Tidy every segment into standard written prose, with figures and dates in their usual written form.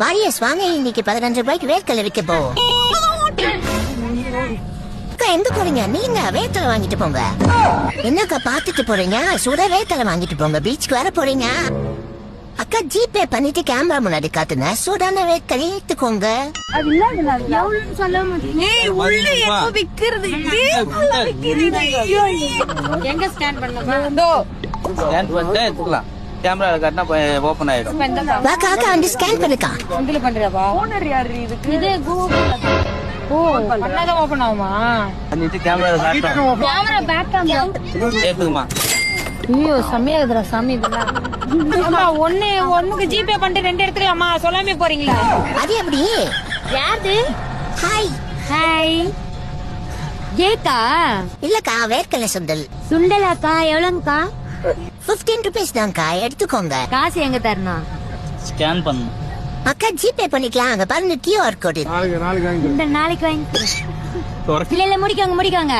Warriors வாங்க, இன்னைக்கு 15 ரூபாய்க்கு வேர்க்கடலை விற்க போ. அக்கா எங்க போறீங்க? நீங்க வேர்க்கடலை வாங்கிட்டு போங்க. என்னக்கா பாத்துட்டு போறீங்க? சுட வேர்க்கடலை வாங்கிட்டு போங்க. பீச்சுக்கு வர போறீங்க. அக்கா ஜிபே பண்ணிட்டு கேமரா முன்னாடி காட்டுங்க. சூடான வேர்க்கடலை எடுத்துக்கோங்க. அது இல்ல எவ்வளவுன்னு சொல்ல மாட்டீங்க. உள்ள எப்ப விக்கிறது? எங்க ஸ்கேன் பண்ணலாம்? ஸ்கேன் பண்ணிட்டு எடுத்துக்கலாம். கேமரா காட்டினா ஓபன் ஆயிடும். வாக்கா அக்கா வந்து ஸ்கேன் பண்ணுக்கா. இதுல பண்றியாப்பா? ஓனர் யாரு இதுக்கு? இது கூகுள். ஓ பண்ணாதான் ஓபன் ஆகுமா? பண்ணிட்டு கேமரா காட்டணும். கேமரா பேக் கேமரா ஏத்துக்குமா? ஐயோ செம்மையா இருக்குடா சாமி இதெல்லாம். அம்மா ஒண்ணுக்கு ஜிபே பண்ணிட்டு 2 எடுத்துக்கலாமா? சொல்லாமே போறீங்களா? அது எப்படி? யாரு? ஹாய். ஹாய். ஏக்கா இல்லக்கா வேர்க்கடலை சுண்டல். சுண்டலாக்கா எவ்வளவுக்கா? 15 ரூபீஸ் தான்க்கா, எடுத்துக்கோங்க. காசு எங்க தரணும்? ஸ்கேன் பண்ணு. அக்கா ஜிபே பண்ணிக்கலாம். அங்க பாருங்க QR கோடு. இந்த நாளைக்கு வாங்கி இல்ல முடிக்காங்க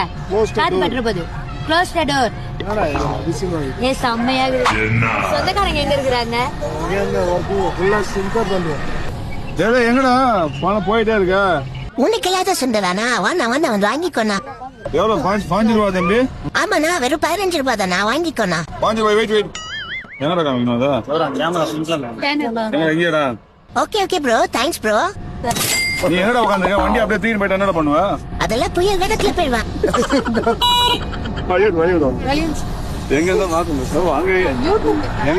காத்து பண்ற போது க்ளோஸ் த டோர். ஏ செம்மையா இருக்கு. சொந்தக்காரங்க எங்க இருக்கிறாங்க? எங்கடா பணம் போயிட்டே இருக்க? உனக்கு இல்லாத சுண்டலானா? வாண்ணா வந்து வாங்கிக்கோண்ணா. எவ்வளவு? 5 ரூபா தம்பி. ஆமாண்ணா, வெறும் 15 ரூபாய் தானா, வாங்கிக்கோண்ணா. 5 ரூபாய். வெயிட் என்னடா காமிக்கணும் அதா? கேமரா சிம்பிளா. எங்கடா? Okay bro, thanks bro. நீ என்னடா உட்காந்துருக்க? வண்டி அப்படியே தூக்கிட்டு போயிட்டு என்னடா பண்ணுவ? அதெல்லாம் புயல் வேடத்துல போயிடுவான். எங்க இருந்தா மாத்தணும் வாங்க.